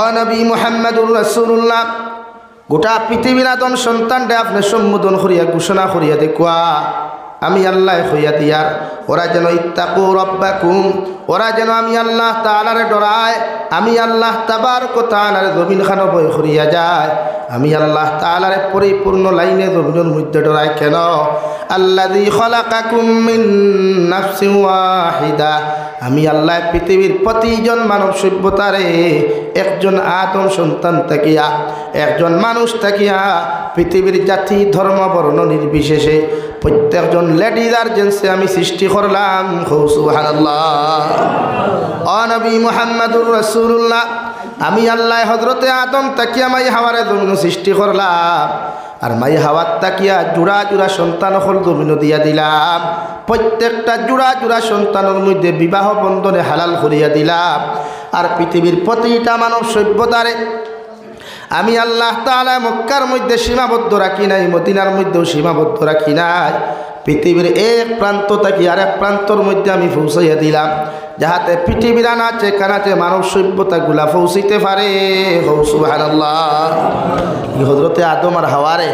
ও নবী মুহাম্মদুর রাসূলুল্লাহ গোটা পৃথিবীর আদম সন্তানটা আপনি সম্বোধন করিয়া ঘোষণা করিয়া দেখুয়া আমি আল্লাহ হইয়া দিয়ার ওরা যেন ইত্তাকু রব্বাকুম, ওরা যেন আমি আল্লাহ তাআলারে ডরায়, আমি আল্লাহ তাবারক ওয়া তাআলার জমিন খানো বই করিয়া যায়, আমি আল্লাহ তাআলার পরিপূর্ণ লাইনে জমিনের মধ্যে ডরায়। কেন? আল্লাযী খালাকাকুম মিন নাফসিন ওয়াহিদা, আমি আল্লাহ পৃথিবীর প্রতিজন মানব সভ্যতারে একজন আদম সন্তান থাকিয়া, একজন মানুষ থাকিয়া পৃথিবীর জাতি ধর্ম বর্ণ নির্বিশেষে প্রত্যেকজন লেডিজ আর জেন্টসে আমি সৃষ্টি করলাম। সুবহানাল্লাহ। ও নবী মুহাম্মদুর রাসূলুল্লাহ আমি আল্লাহ হযরতে আদম তাকিয়া মাই হাওয়ারে জমিন সৃষ্টি করলাম, আর মাই হাওয়ার তাকিয়া জোড়া জোড়া সন্তান হল জমিন দিয়া দিলাম। প্রত্যেকটা জোড়া জোড়া সন্তানের মধ্যে বিবাহ বন্ধনে হালাল করিয়া দিলাম। আর পৃথিবীর প্রতিটা মানব সভ্যতারে আমি আল্লাহ তাআলা মক্কার মধ্যে সীমাবদ্ধ রাখি নাই, মদিনার মধ্যেও সীমাবদ্ধ রাখি নাই। পৃথিবীর এক প্রান্ত থেকে আরেক প্রান্তর মধ্যে আমি পৌঁছাইয়া দিলাম, যাহাতে পৃথিবীর আনাচে কানাচে মানব সভ্যতাগুলা পৌঁছিতে পারে। সুবহানাল্লাহ। হযরতে আদম আর হাওয়ারে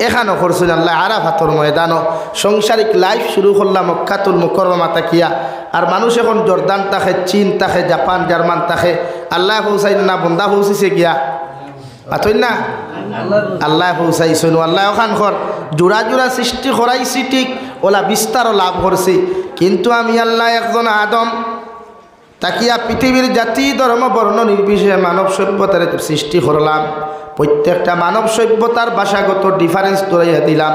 এখানো করছেন আল্লাহ আরাফাতের ময়দানও। সাংসারিক লাইফ শুরু করলাম মক্কাতুল মুকাররমা তাকিয়া। আর মানুষ এখন জর্দান থাকে, চীন থাকে, জাপান জার্মান থাকে। আল্লাহ পৌঁছাইন না, বন্দা পৌঁছিছে গিয়া পাথইন না, আল্লাহ পৌঁছাইছেন। আল্লাহ ওখান ঘর জোড়া জোড়া সৃষ্টি করাইছি ঠিক, ওলা বিস্তারও লাভ করছি। কিন্তু আমি আল্লাহ একজন আদম তাকিয়া পৃথিবীর জাতি ধর্ম বর্ণ নির্বিশেষে মানব সভ্যতার সৃষ্টি করলাম। প্রত্যেকটা মানব সভ্যতার ভাষাগত ডিফারেন্স ধরাইয়া দিলাম।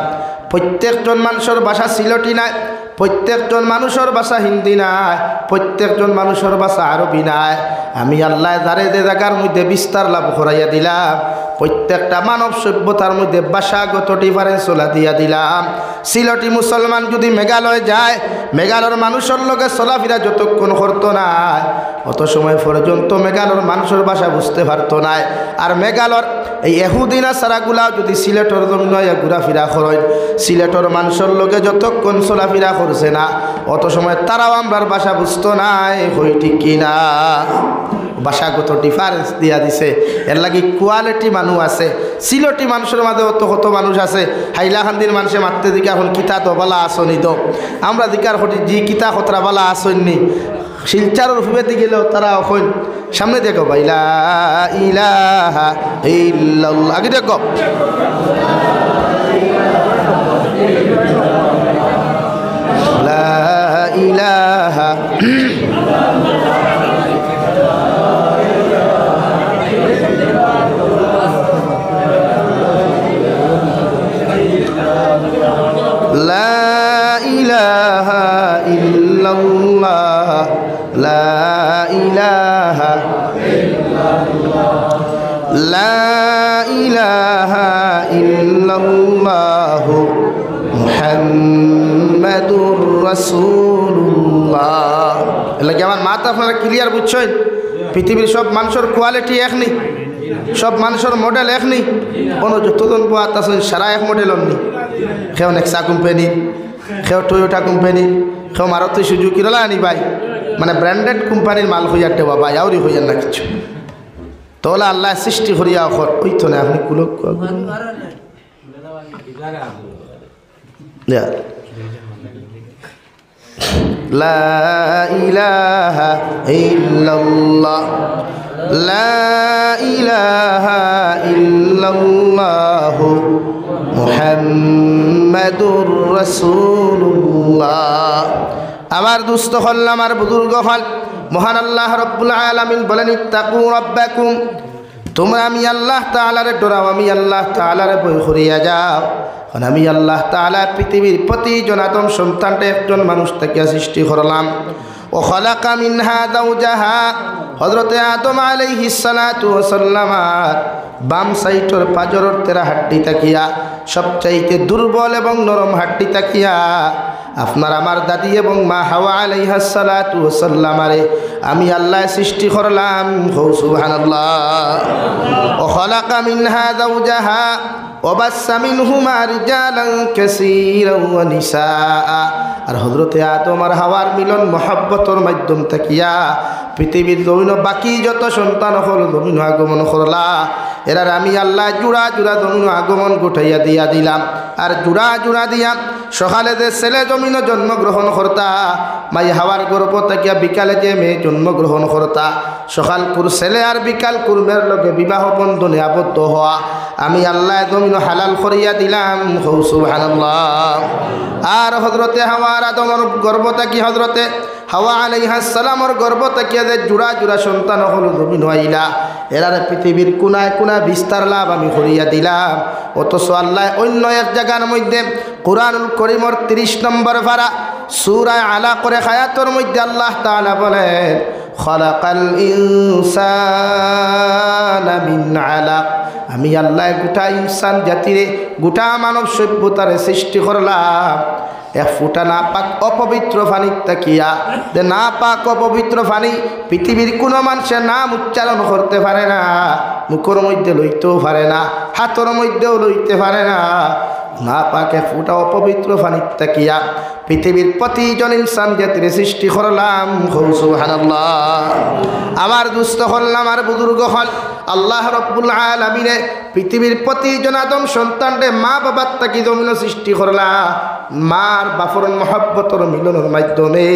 প্রত্যেকজন মানুষের ভাষা সিলটি নাই, প্রত্যেকজন মানুষের ভাষা হিন্দি নাই, প্রত্যেকজন মানুষের ভাষা আরবি নাই। আমি আল্লাহ যারে যে জায়গার মধ্যে বিস্তার লাভ করাইয়া দিলাম, প্রত্যেকটা মানব সভ্যতার মধ্যে ভাষাগত ডিফারেন্স ওলা দিয়া দিলাম। সিলটি মুসলমান যদি মেঘালয় যায়, মেঘালয়ের মানুষের লগে চলাফেরা যতক্ষণ করতো না, অত সময় পর্যন্ত মেঘালয়ের মানুষের ভাষা বুঝতে পারতো না। আর মেঘালয়ের এই এহুদিনা সারাগুলাও যদি সিলেটর জমিন ঘোরাফেরা করেন, সিলেটর মানুষের লগে যতক্ষণ চলাফেরা করছে না, অত সময় তারাও আমরার ভাষা বুঝতো নাই। হই ঠিক কিনা? ভাষাগত ডিফারেন্স দিয়া দিছে। এর লাগি কোয়ালিটি মানুষ আছে। সিলটি মানুষের মাঝে অত কত মানুষ আছে, হাইলাকান্দির মানুষে মারতে দিকে এখন কিতা তো বালা আসনি তো, আমরা দিকার হটি জি কিতা খতরা বালা আসননি। শিলচারের ফুবেতে গেলেও তারা এখন সামনে দেখো বাইলা ইলাহা ইল্লাল্লাহ, আগে দেখো লা ইলাহা লা ইলাহা ইল্লাল্লাহ, লা ইলাহা লা ইলাহা ইল্লাল্লাহ মুহাম্মাদুর রাসূলুল্লাহ। এলা কি আমার মাথা আপনারা ক্লিয়ার বুঝছেন? পৃথিবীর সব মানুষের কোয়ালিটি এক নেই, সব মানুষের মডেল এক নেই। কোনো যতজন পোয়াত আছেন সারা এক মডেল অমনি। কেউ নেক্সা কোম্পানি, কেউ টয়োটা কোম্পানি, কেউ মারুতি সুজুকির আনি ভাই, মানে ব্র্যান্ডেড কোম্পানির মাল হইয়ার দেওয়া ভাই, আউরি হইয়ার না কিছু। তোলা আল্লাহ সৃষ্টি করিয়া অখর ওই তো না আপনি কুলো লা ইলাহা ইল্লাল্লাহ, লা ইলাহা ইল্লাল্লাহ মুহাম্মাদুর রাসূলুল্লাহ। আমার দুস্থ হল, আমার বুজুর্গ হল, মহান আল্লাহ রব্বুল আলামিন বলেন ইত্তাকু রাব্বাকুম, তোমরা আমি আল্লাহ তাআলারে ডরাও, আমি আল্লাহ তাআলারে ভয় করিয়া যাও। কারণ আমি আল্লাহ তাআলা পৃথিবীর প্রতিজন আদম সন্তানটা একজন মানুষ থেকে সৃষ্টি করলাম। ও খালাকা মিনহা যাওজাহা, হযরতে আদম আলাইহিস সালাতু ওয়াস সালাম বাম সাইডের পাজরের তেরা হাড্ডি তাকিয়া সবচাইতে দুর্বল এবং নরম হাড্ডি তাকিয়া আপনার আমার দাদি এবং মা হাওয়া আলাইহাস সালাতু ওয়াস সালামারে আমি আল্লাহ সৃষ্টি করলাম। সুবহানাল্লাহ। ও খালাকা মিনহা যাওজাহা ওয়া বাসসা মিনহুমা রিজালান কাসীরান ওয়া নিসা। আর হযরতে আদম আর হাওয়ার মিলন মহব্বতের মাধ্যম তাকিয়া পৃথিবীর জমিন বাকি যত সন্তান হল জমিন আগমন করলা এরার আমি আল্লাহ জুড়া জুড়া জমিন আগমন গোটাইয়া দিয়া দিলাম আর জুড়া জুড়া দিয়া সকালে যে ছেলে জমিন জন্মগ্রহণ করতা মাই হাওয়ার গর্ভ থেকে বিকালে যে মেয়ে জন্মগ্রহণ করতা সকাল কুর ছেলে আর বিকাল কুরমের লগে বিবাহ বন্ধনে আবদ্ধ হওয়া আমি আল্লাহ জমিন হালাল করিয়া দিলাম সুবহানাল্লাহ। আর হজরতে হাওয়ার আদমর গর্ভ থেকে হজরতে হাওয়া আলাইহিস সালামর গর্ভ থেকে যে জুড়া জুড়া সন্তান হল জমিন আইলা এরারে পৃথিবীর কোনায় কোনায় বিস্তার লাভ আমি করিয়া দিলাম। অথচ আল্লাহ অন্য এক জায়গার মধ্যে কুরআনুল কারীমের 30 নম্বর পারা সূরা আলাকের আয়াতের মধ্যে আল্লাহ তাআলা বলেন খালাকাল ইনসানা মিন আলাক আমি আল্লাহ গোটা ইনসান জাতিরে গোটা মানব সভ্যতারে সৃষ্টি করলাম এক ফুটা না পাক অপবিত্র পানি তাকিয়া যে না পাক অপবিত্র পানি পৃথিবীর কোনো মানুষের নাম উচ্চারণ করতে পারে না, মুখের মধ্যে লইতেও পারে না, হাতের মধ্যেও লইতে পারে না। না পাক এক ফুটা অপবিত্র পানি তাকিয়া পৃথিবীর প্রতিজন ইনসান জাতির সৃষ্টি করলাম সুবহানাল্লাহ। আমার দুস্থ হল আমার বুজুর্গ হল আল্লাহ রব্বুল আলামিনে পৃথিবীর প্রতিজন আদম সন্তানরে মা বাবার তাকি জমিন সৃষ্টি করলা মার বাপর মহব্বতর মিলনের মাধ্যমে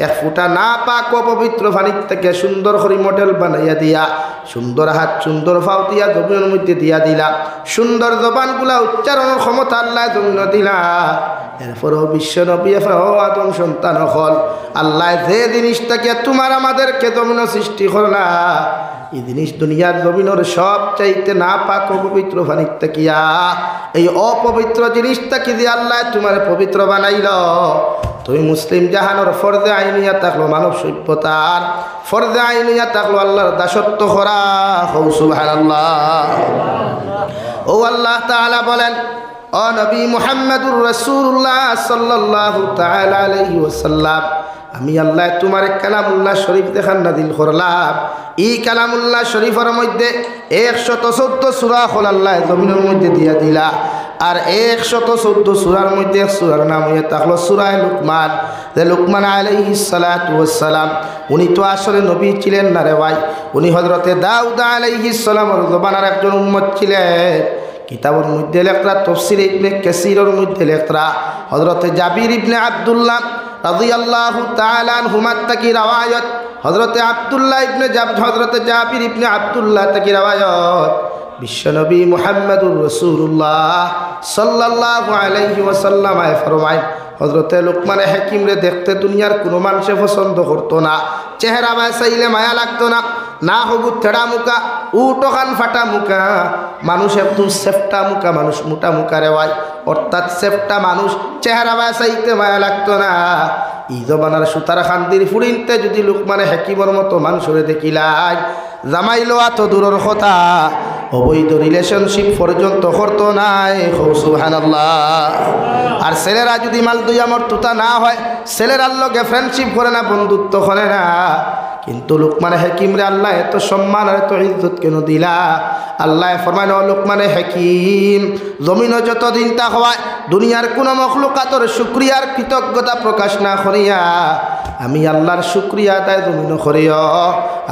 এক ফুটা না পাক অপবিত্র পানির থেকে সুন্দর করে মডেল বানাইয়া দিয়া সুন্দর হাত সুন্দর পাও দিয়া জমিনের মধ্যে দিয়া দিলা সুন্দর জবানগুলা উচ্চারণের ক্ষমতা আল্লাহ জমিন দিলা। এরপরও বিশ্ব নবী আদম সন্তান হল আল্লাহ যে জিনিসটাকে তোমার আমাদেরকে জমিন সৃষ্টি করলা এই জিনিস দুনিয়ার জমিনের সব চাইতে না পাক অপবিত্র পানির তাকিয়া এই অপবিত্র জিনিসটাকে দিয়ে আল্লাহ তোমার পবিত্র বানাইল। তুমি মুসলিম জাহানোর ফরজে আইনিয়া থাকলো মানব সভ্যতার ফরজে আইনিয়া থাকলো আল্লাহর দাসত্ব করা সুবহানাল্লাহ। ও আল্লাহ তাআলা বলেন ও নবী মুহাম্মদুর রাসূলুল্লাহ সাল্লাল্লাহু তাআলা আলাইহি ওয়াসাল্লাম আমি আল্লাহ তোমার কালামুল্লাহ শরীফ দেখান নাযিল করলাম। এই কালামুল্লাহ শরীফের মধ্যে 114 সূরা হল আল্লাহ জমিনের মধ্যে দিয়া দিলা আর 114 সূরার মধ্যে এক সূরার নাম হয়ে থাকলো সূরা লুকমান। যে লুকমান আলাইহিস সালাতু ওয়াস সালাম উনি তো আসলে নবী ছিলেন না রে ভাই, উনি হযরতে দাউদ আলাইহিস সালামের জবানার একজন উম্মত ছিলেন। কিতাবের মধ্যে লেখরা তাফসীর ইবনে কাসীরের মধ্যে লেখরা হযরতে জাবির ইবনে আব্দুল্লাহ রাদিয়াল্লাহু তাআলা আনহুমা থেকে রওয়ায়াত হযরতে আব্দুল্লাহ ইবনে হযরতে জাবির ইবনে আব্দুল্লাহ থেকে রওয়ায়াত বিশ্বনবী মুহাম্মদুর রাসূলুল্লাহ সাল্লাল্লাহু আলাইহি ওয়াসাল্লাম ফরমায় হযরতে লুকমান হাকিম রে দেখতে দুনিয়ার কোনো মানুষে পছন্দ করতো না, চেহারা বাসাইলে মায়া লাগতো না, না হবু তেড়া মুখা উটোখান ফাটা মুখা মানুষ একটু সেফটা মুখা মানুষ মোটা মুখা রেওয়ায় অর্থাৎ সেফটা মানুষ চেহারা বাসাইতে মায়া লাগতো না। এই জবানার সুতার খান্দির ফুড়িনতে যদি লুকমান হাকিমের মতো মানুষরে দেখিলাই জামাই লওয়া তো দূরের কথা অবৈধ রিলেশনশিপ পর্যন্ত করতো নাই সুবহানাল্লাহ। আর ছেলেরা যদি মাল দুই আমার তুতা না হয় ছেলেরার লগে ফ্রেন্ডশিপ করে না, বন্ধুত্ব করে না। কিন্তু লুকমান হাকিম রে আল্লাহ এত সম্মান আর এত ইজ্জত কেন দিলা? আল্লাহ ফরমায় লুকমান হাকিম জমিন যতদিন তা হওয়ায় দুনিয়ার কোনো মখলুকাতর শুকরিয়ার কৃতজ্ঞতা প্রকাশ না করিয়া আমি আল্লাহর শুকরিয়া আদায় জমিন করিও,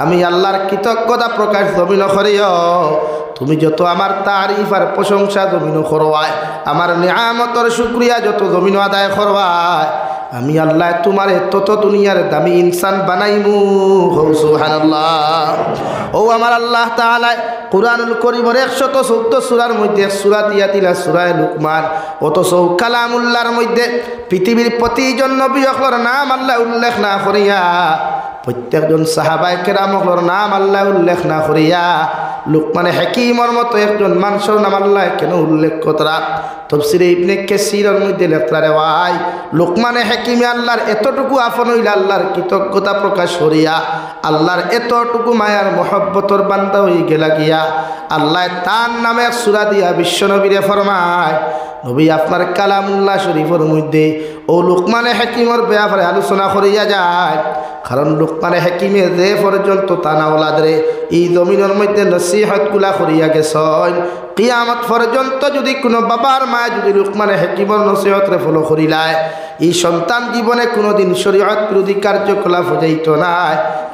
আমি আল্লাহর কৃতজ্ঞতা প্রকাশ জমিন করিও। তুমি যত আমার তারিফ আর প্রশংসা জমিন করবায় আমার নিয়ামতর শুকরিয়া যত জমিন আদায় করবায় আমি আল্লাহ তোমার তত দুনিয়ার দামি ইনসান বানাইমু সুবহানাল্লাহ। ও আমার আল্লাহ তাআলা কুরআনুল কারীমের 114 সূরার মধ্যে সূরা দিয়া দিলা সূরা লুকমান, অথচ কালামুল্লাহর মধ্যে পৃথিবীর প্রতিজন নবী হকর নাম আল্লাহ উল্লেখ না করিয়া প্রত্যেকজন সাহাবায়ে কেরামর নাম আল্লাহ উল্লেখ না করিয়া লুকমান হাকিমর মতো একজন মানুষের নাম আল্লাহ কেন উল্লেখ করা? তাফসীরে ইবনে কাসীরের মধ্যে লেখা রে ভাই লুকমান হাকিম আল্লাহর এতটুকু আপন হইলা আল্লাহর কৃতজ্ঞতা প্রকাশ করিয়া আল্লাহর এতটুকু মায়ার মহব্বতর বান্দা হয়ে গেলা গিয়া আল্লাহ তার নামে সূরা দিয়া বিশ্বনবীরে ফরমায় নবী আপনার কালামুল্লাহ শরীফের মধ্যে ও লুকমান হাকিমের ব্যাপারে আলোচনা করিয়া যায়। কারণ লুকমান হাকিমে যে পর্যন্ত তানা ওলাদরে এই জমিনের মধ্যে নসিহতগুলা করিয়া গেছেন কিয়ামত পর্যন্ত যদি কোনো বাবার মায় যদি লুকমানে হাকিমর নসিহতরে ফলো করিলায় এই সন্তান জীবনে কোনোদিন শরীয়ত বিরোধী কার্যকলাপ হইতো না,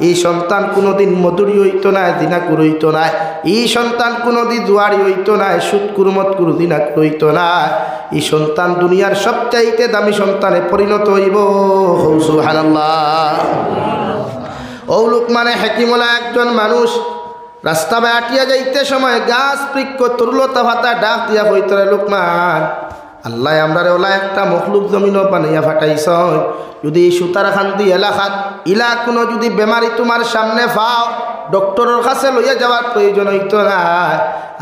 এই সন্তান কোনোদিন মধুরী হইতো না, দিনাকুর হইতো না, এই সন্তান কোনোদিন জুয়ারি হইতো না, সুদকুর মতকুর দিনাকুর হইতো না, এই সন্তান দুনিয়ার সবচাইতে দামি সন্তানে পরিণত হইব। সুবহানাল্লাহ। ও লুকমানে হাকিমলা একজন মানুষ রাস্তা বাটিয়া যাইতে সময় গাছ বৃক্ষ তরুলতা ভাতা ডাক দিয়া হইতে লুকমান, আল্লাহ আমরা ওলা একটা মখলুক জমিন বানাইয়া ফাটাইছ, যদি এই সুতার খান্দি এলাকাত ইলা কোনো যদি বেমারি তোমার সামনে পাও ডক্টরের কাছে লইয়া যাওয়ার প্রয়োজন হইতো না,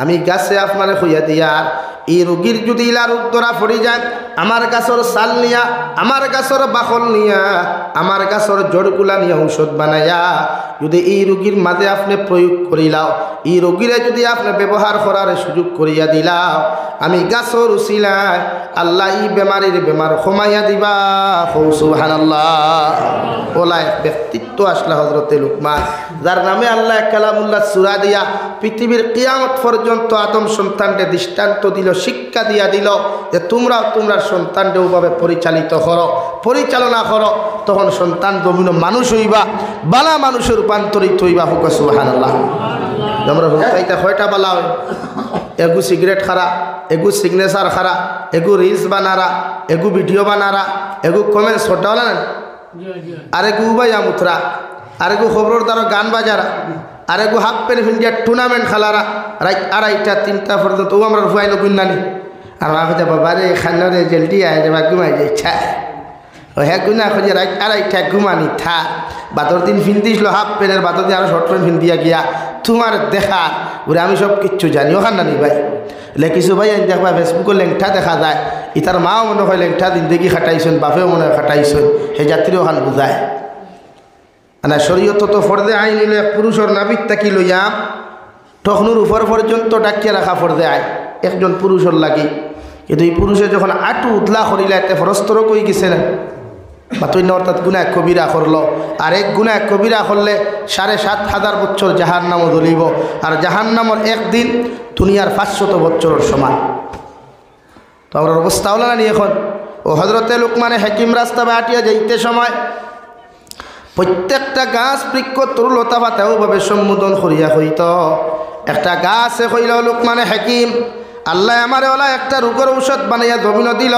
আমি গাছে আপনারে হইয়া দিয়ার এই রোগীর যদি ইলার উত্তরা পড়ি যায় আমার গাছর চাল নিয়া, আমার গাছর বাকল নিয়া, আমার গাছর জড়গুলা নিয়ে ঔষধ বানাইয়া যদি এই রোগীর মাঝে আপনি প্রয়োগ করিলাও, এই রোগীরে যদি আপনি ব্যবহার করার সুযোগ করিয়া দিলাও, আমি গাছর উছিলায় আল্লাহ এই বেমারির বেমার কমাইয়া দিবা। সুবহানাল্লাহ। ওলাই ব্যক্তিত্ব আসলা হযরতে লুকমান, যার নামে আল্লাহ কালামুল্লাহ সূরা দিয়া পৃথিবীর কিয়ামত পর্যন্ত আদম সন্তানকে দৃষ্টান্ত দিল, শিক্ষা দিয়া দিল যে তোমরাও তোমরা সন্তানকে ওভাবে পরিচালিত করো, পরিচালনা করো, তখন সন্তান জমিন মানুষ হইবা, বালা মানুষের রূপান্তরিত হইবা। হুক সুবহানাল্লাহ। আমরা হুকাইতা কয়টা বালা হয়, এগু সিগারেট খারা, এগু সিগনেচার খারা, এগু রিলস বানারা, এগু ভিডিও বানারা, এগু কমেন্টস ছোটা না, আর এগু উবাইয়া মুথরা, আর এগু খবরের দ্বারা গান বাজারা, আর এগু হাফ প্যান্ট ইন্ডিয়া টুর্নামেন্ট খেলারা রাইট 2:30 3টা পর্যন্ত। ও আমরা ফুয়াইলো গুন্নানি আর মা খুঁজে বাবারে খান্নরে জলদি আয় যাবা ঘুমাই যায় ছা, ও হ্যাঁ গুনা খুঁজে রাইট 2:30 ঘুমানি থা, বাদর দিন ফিনদিছিল হাফ প্যান্টের, বাদর দিন আরো শর্ট প্যান্ট ফিন্দিয়া গিয়া তোমার দেখা ওরে আমি সব কিচ্ছু জানি। ওখান নানি ভাই লেখিছো ভাই আমি দেখবা ফেসবুকের লেংঠা দেখা যায়, ইতার মাও মনে হয় লেংঠা জিন্দগি খাটাইছেন, বাপেও মনে হয় খাটাইছেন, সেই যাত্রী ওখান বুঝায় না। শরীয়ত তো ফর্দে আইন নিলে পুরুষের নাবিক তাকি লইয়া তখনুর উপর পর্যন্ত ডাকিয়া রাখা ফর্দে আয় একজন পুরুষের লাগি, কিন্তু এই পুরুষে যখন আটু উতলা করিলে এতে ফরস্তর কই গেছে না বা তুই অর্থাৎ গুনাহ কবিরা করলো, আর এক গুনাহ কবিরা করলে 7,500 বছর জাহান নামও জ্বলিব, আর জাহান নামর একদিন দুনিয়ার 500 বছরের সমান। তো আমার অবস্থা হলো না নি এখন। ও হযরতে লুকমানে হাকিম রাস্তা বাটিয়া যাইতে সময় প্রত্যেকটা গাছ বৃক্ষ তরুলতা পাতাও ভাবে সম্বোধন করিয়া হইত। একটা গাছে কইল লুকমানে হাকিম, আল্লাহ আমারে ওলা একটা রোগের ঔষধ বানাইয়া জমিন দিল,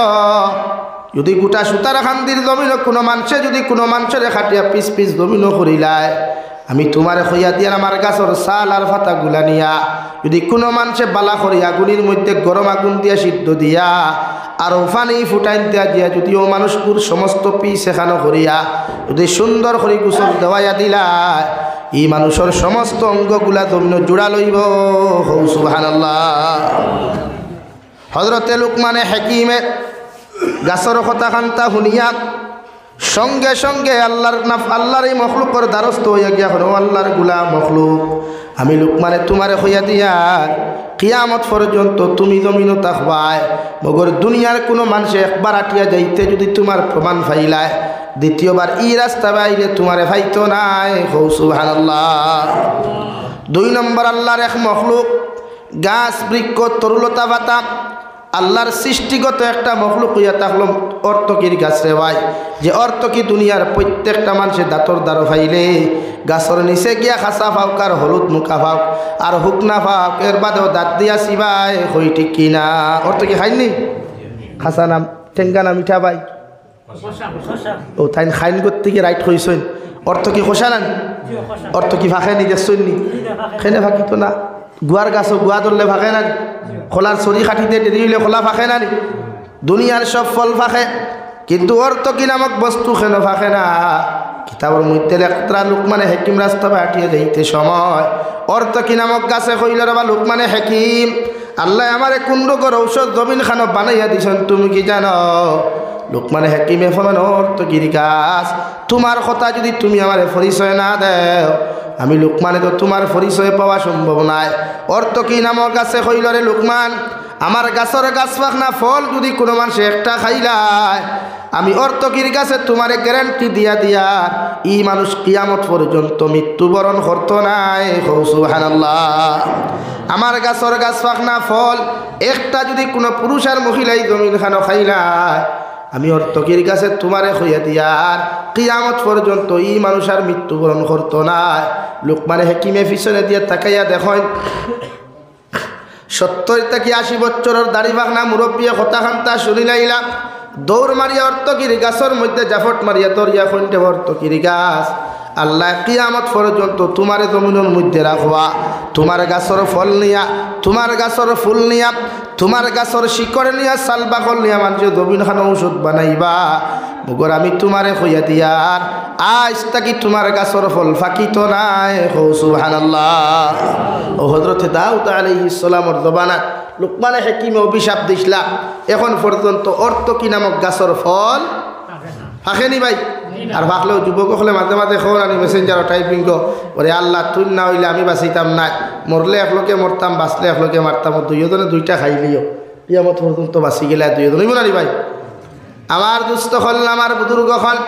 যদি গোটা সুতার খান্দির জমিন কোনো মানুষে যদি কোনো মানুষের খাটিয়া পিস পিস জমিনও করিলায়, আমি তোমারে খইয়া দিয়া আমার গাছর চাল আর ফাতা গুলা নিয়া যদি কোনো মানুষে বালা করি আগুনের মধ্যে গরম আগুন দিয়া সিদ্ধ দিয়া আর পানি ফুটাইন দিয়া দিয়া যদি ও মানুষগুর সমস্ত পিস এখানো করিয়া যদি সুন্দর করে গোসল দেওয়াইয়া দিলা, এই মানুষের সমস্ত অঙ্গগুলা জমিন জোড়া লইব। সুবহানাল্লাহ। হযরতে লুকমানে হাকিমে গাছর কথা খান্তা শুনিয়া সঙ্গে সঙ্গে আল্লাহর এই মখলুকর দ্বারস্থ হইয়া গিয়া হলো, আল্লাহর গুলা মখলুক আমি লুকমানে তোমারে হইয়া দিয়া কিয়ামত পর্যন্ত তুমি জমিনও থাকবাই, মগর দুনিয়ার কোনো মানুষে একবার আটিয়া যাইতে যদি তোমার প্রমাণ পাইলায় দ্বিতীয়বার ই রাস্তা বাইরে তোমারে পাইতো নাই। সুবহানাল্লাহ। 2 নম্বর আল্লাহর এক মখলুক গাছ বৃক্ষ তরুলতা পাতা আল্লাহর সৃষ্টিগত একটা মখলুক হইয়া থাকলো অর্থকির গাছ রে ভাই, যে অর্থকি দুনিয়ার প্রত্যেকটা মানুষের দাঁতর দ্বারা ফাইলে গাছর নিচে গিয়া খাসা ফাউক আর হলুদ মুখা ফাউক আর হুকনা ফাউক, এর বাদেও দাঁত দিয়া চিবাই হই ঠিক কিনা। অর্থকি খাইনি খাসা নাম ঠেঙ্গা না মিঠা ভাই ও তাই খাইন করতে গিয়ে রাইট হইছেন। অর্থকি খোসা নান অর্থকি ফাঁকে নি দেখছেন নি খেনে ফাঁকি তো না, গুয়ার গাছও গুয়া ধরলে ফাঁকে না, খোলার ছড়ি কাঠিতে দেরি হইলে খোলা ফাঁকে না, দুনিয়ার সব ফল ফাঁকে, কিন্তু অর্থকি নামক বস্তু কেন ফাঁকে না। কিতাবের মধ্যে লেখা লুকমানে হাকিম রাস্তা বাটিয়ে যাইতে সময় অর্থকি নামক গাছে কইল রে বা লুকমানে হাকিম, আল্লাহ আমারে কোন রোগের ঔষধ জমিন খানো বানাইয়া দিছেন তুমি কি জানো? লুকমানে হাকিমে ফলান অর্থকির গাছ, তোমার কথা যদি তুমি আমার পরিচয় না দেও আমি লুকমানে তো তোমার পরিচয় পাওয়া সম্ভব নাই। অর্থকি নামক গাছে কইল রে লুকমান, আমার গাছের গাছ পাক না ফল যদি কোনো মানুষ একটা খাইলায় আমি অর্থকির গাছে তোমারে গ্যারান্টি দিয়া দিয়া ই মানুষ কিয়ামত পর্যন্ত মৃত্যুবরণ করতো নাই। সুবহানাল্লাহ। আমার গাছর গাছ পাখনা ফল একটা যদি কোনো পুরুষ আর মহিলাই জমিন খানো খাইলায় আমি অর্থকির কাছে তোমারে হইয়া দিয়ার কিয়ামত পর্যন্ত এই মানুষ আর মৃত্যুবরণ করতো না। লোকমানে হেকিমে পিছনে দিয়ে তাকাইয়া দেখেন 70 থেকে 80 বছরের দাড়ি বাগনা মুরব্বী কথা খান্তা শুনি লাইলা দৌড় মারিয়া অর্থকির গাছের মধ্যে জাফট মারিয়া দরিয়া খন্ডে অর্থকির গাছ আল্লাহ কিয়ামত পর্যন্ত তোমারে জমিনের মধ্যে রাখবা, তোমার গাছের ফল নিয়া, তোমার গাছের ফুল নিয়া, তোমার গাছের শিকড় নিয়া, সাল বাকল নিয়া মানুষের জমিন খান ঔষধ বানাইবা। মগর আমি তোমারে কইয়া দিয়ার আজ তাকি তোমার গাছের ফল ফাঁকিত নাই। সুবহানাল্লাহ। ও হযরতে দাউদ আলাইহিস সালামের জবানাত লোকমানে হাকিমে অভিশাপ দিছলা এখন পর্যন্ত অর্থকি নামক গাছের ফল ফাঁকেনি ভাই। আর ভাগলেও যুবক হলে মাঝে মাঝে খবর আনি মেসেঞ্জার টাইপিং করে আল্লাহ তুই না হইলে আমি বাঁচিতাম না, মরলে একলোকে মরতাম, বাঁচলে একলোকে মারতাম, দুইজনে দুইটা খাইলিও কিয়ামত পর্যন্ত বাঁচি গেলে দুইজন হইব না ভাই। আমার দুস্থ হল আমার বুজুর্গ হল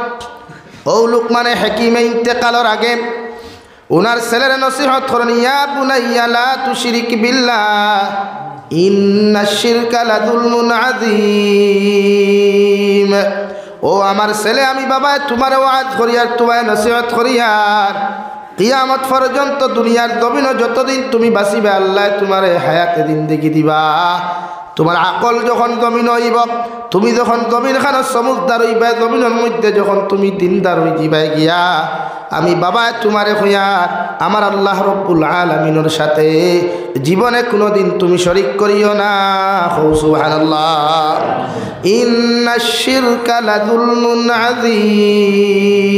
ও লোকমানে হাকিমে ইন্তেকালের আগে ওনার ছেলের নসিহত করেন, ইয়া বুনাইয়া লা তুশরিক বিল্লাহ ইন্নাশ শিরকা লাযুলমুন আযীম। ও আমার ছেলে আমি বাবা তোমার ওয়াজ করিয়ার তোমার নসিহত করিয়ার কিয়ামত পর্যন্ত দুনিয়ার জমিন যতদিন তুমি বাঁচিবে আল্লাহ তোমার হায়াতে জিন্দেগি দিবা। তোমার আকল যখন জমিন হইব, তুমি যখন জমিন খান সমুদ্র হইবা, জমিনের মধ্যে যখন তুমি দিনদার হই যাবাই গিয়া আমি বাবা তোমারে হইয়ার আমার আল্লাহ রব্বুল আলামিনের সাথে জীবনে কোনোদিন তুমি শরীক করিও না। সুবহানাল্লাহ। ইন্নাশ শিরকা লাযুলমুন আযীম।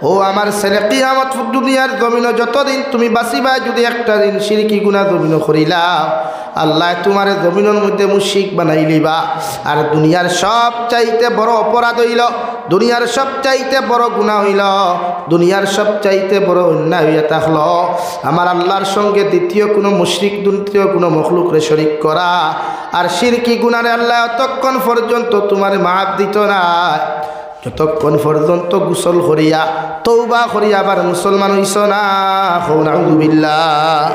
ও আমার ছেলে কিয়ামত দুনিয়ার জমিনে যতদিন তুমি বাঁচিবা যদি একটা দিন শিরকি গুনাহ জমিন করিলা আল্লাহ তোমার জমিনের মধ্যে মুশরিক বানাই লিবা। আর দুনিয়ার সব চাইতে বড় অপরাধ হইল, দুনিয়ার সব চাইতে বড় গুনাহ হইল, দুনিয়ার সব চাইতে বড় অন্যায় হইয়া থাকলো আমার আল্লাহর সঙ্গে দ্বিতীয় কোনো মুশরিক দ্বিতীয় কোনো মখলুকরে শরীক করা। আর শিরকি গুনাহে আল্লাহ ততক্ষণ পর্যন্ত তোমার মাফ দিত না যতক্ষণ পর্যন্ত গোসল করিয়া তওবা করিয়া আবার মুসলমান হইছ না। নাউযুবিল্লাহ।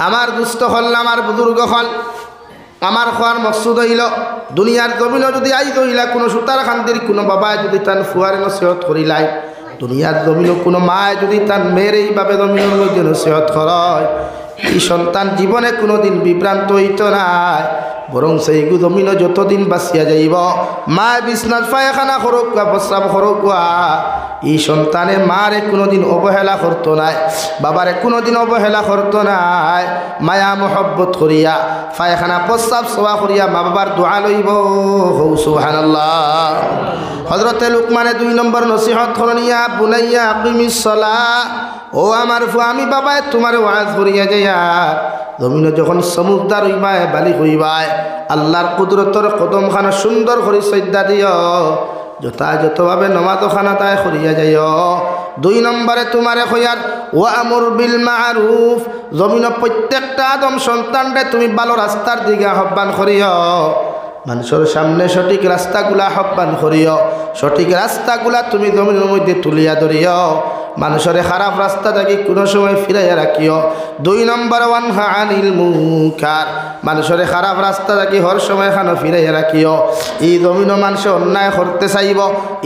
আমার দুস্থ হল আমার বুজুর্গ হল আমার খোয়ার মকসুদ হইল দুনিয়ার জমিনও যদি আইজ হইলা কোনো সুতার খান্দির কোনো বাবা যদি তার ফুয়ারে নসিহত করিলাই, দুনিয়ার জমিনও কোনো মায় যদি তার মেয়ের এইভাবে জমিনের মধ্যে নসিহত করয় এই সন্তান জীবনে কোনো দিন বিভ্রান্ত হইত নাই, বরং সেই জমিনও যতদিন বাঁচিয়া যাইব মায় বিছনাত পায়খানা করুক প্রস্রাব করুক এই সন্তানে মারে কোনোদিন অবহেলা করতো নাই, বাবারে কোনোদিন অবহেলা করতো নাই। মায়া মহব্বত করিয়া পায়খানা প্রস্রাব সোয়া করিয়া মা বাবার দোয়া লইব। সুবহানাল্লাহ। হযরতে লুকমানে 2 নম্বর নসিহত করেন, ইয়া বুনাইয়া আকিমিস সালাহ। ও আমার ফুয়া আমি বাবায় তোমার ওয়াজ করিয়া যাইয়া জমিনে যখন সমুদ্র হইবায় বালি হইবায় আল্লাহর কুদরতর কদম খানা সুন্দর করে সজ্জা দিও, যথাযথভাবে নমাজ খানা তাই করিয়া যাইও। 2 নম্বরে তোমারে কইয়ার ওয়ামুর বিল মারুফ, জমিন প্রত্যেকটা আদম সন্তানরে তুমি ভালো রাস্তার দিকে আহ্বান করিও, মানুষের সামনে সঠিক রাস্তাগুলা আহ্বান করিও, সঠিক রাস্তাগুলা তুমি জমিনের মধ্যে তুলিয়া ধরিও, মানুষের খারাপ রাস্তা থেকে কোনো সময় ফিরাইয়া রাখিও। 2 নম্বর ওয়ানহা আনিল মুনকার, মানুষের খারাপ রাস্তা থেকে হর সময় খানো ফিরাইয়া রাখিও। এই জমিন মানুষে অন্যায় করতে চাইব,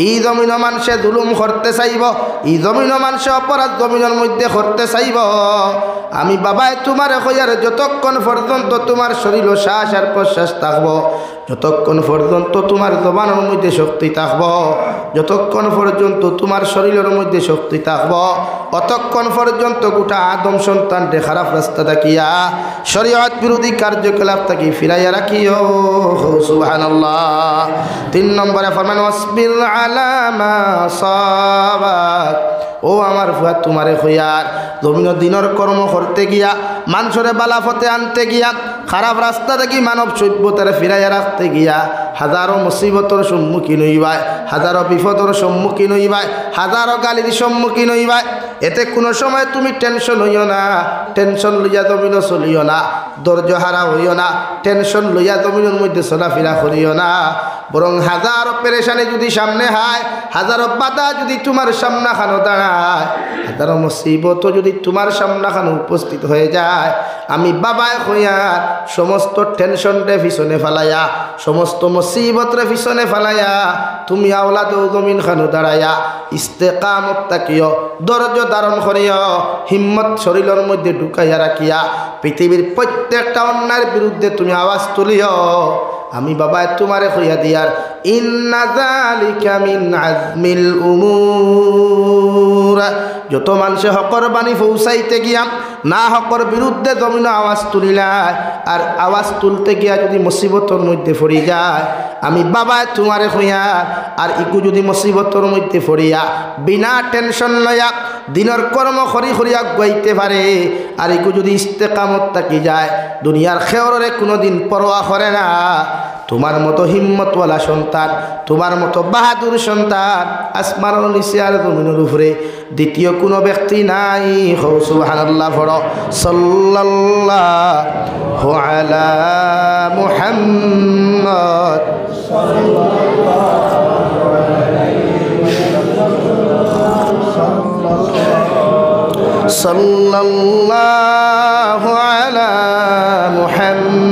এই জমিন মানুষে জুলুম করতে চাইব, এই জমিন মানুষে অপরাধ জমিনের মধ্যে করতে চাইব, আমি বাবায় তোমার কইয়ার যতক্ষণ পর্যন্ত তোমার শরীর ও শ্বাস আর প্রশ্বাস থাকব, যতক্ষণ পর্যন্ত তোমার জবানের মধ্যে শক্তি থাকব, যতক্ষণ পর্যন্ত তোমার শরীরের মধ্যে শক্তি থাকব অতক্ষণ পর্যন্ত গোটা আদম সন্তান রে খারাপ রাস্তা থাকিয়া শরীয়ত বিরোধী কার্যকলাপ থাকি ফিরাইয়া রাখিও। সুবহানাল্লাহ। 3 নম্বরে ফরমান ওয়াসবির আলা মা সাবাক। ও আমার ফুয়া তোমারে হইয়ার জমিন দিনের কর্ম করতে গিয়া মানুষরে বালাফতে আনতে গিয়া খারাপ রাস্তা থেকে মানব সভ্যতার ফিরাইয়া রাখতে গিয়া হাজারো মুসিবতর সম্মুখীন হইবাই, হাজারো বিপদর সম্মুখীন হইবাই, হাজারো গালির সম্মুখীন হইবাই। এতে কোনো সময় তুমি টেনশন হইও না, টেনশন লইয়া জমিনও চলিও না, ধৈর্য হারা হইও না, টেনশন লইয়া জমিনের মধ্যে চলাফেরা করিও না। বরং হাজারো পেরেশানি যদি সামনে হয়, হাজারো বাধা যদি তোমার সামনাখানো দাঁড়ায়, হাজারো মুসিবতও যদি তোমার সামনাখানো উপস্থিত হয়ে যায়, আমি বাবায় হইয়া সমস্ত টেনশনরে পিছনে ফেলাইয়া, সমস্ত মুসিবতরে পিছনে ফেলাইয়া তুমি আওলাদেও জমিন খানো দাঁড়াইয়া ইস্তেকামত তাকিও, ধৈর্য ধারণ করিও, হিম্মত শরীরের মধ্যে ঢুকাইয়া রাখিয়া পৃথিবীর প্রত্যেকটা অন্যায়ের বিরুদ্ধে তুমি আওয়াজ তুলিও। আমি বাবায় তোমারে হইয়া দিয়ার ইন্না যালিকা মিন আজমিল উমুর। যত মানুষে হকর বাণী পৌঁছাইতে গিয়া না হকর বিরুদ্ধে জমিন আওয়াজ তুলিলায়, আর আওয়াজ তুলতে গিয়া যদি মুসিবতর মধ্যে পড়ি যায়, আমি বাবায় তোমারে হইয়া আর ইকু যদি মুসিবতর মধ্যে পড়িয়া বিনা টেনশন লইয়া দিনের কর্ম করি করিয়া গাইতে পারে, আর ইকু যদি ইস্তেকামত থাকি যায়, দুনিয়ার খেয়রে কোনোদিন পরোয়া করে না। তোমার মতো হিম্মতওয়ালা সন্তান, তোমার মতো বাহাদুর সন্তান আসমানের নিচে আর জমিনের উপরে দ্বিতীয় কোনো ব্যক্তি নাই। হৌ সুবহানাল্লাহ পড়ো। সাল্লাল্লাহু আলা মুহাম্মদ সাল্লাল্লাহু আলা মুহাম্মদ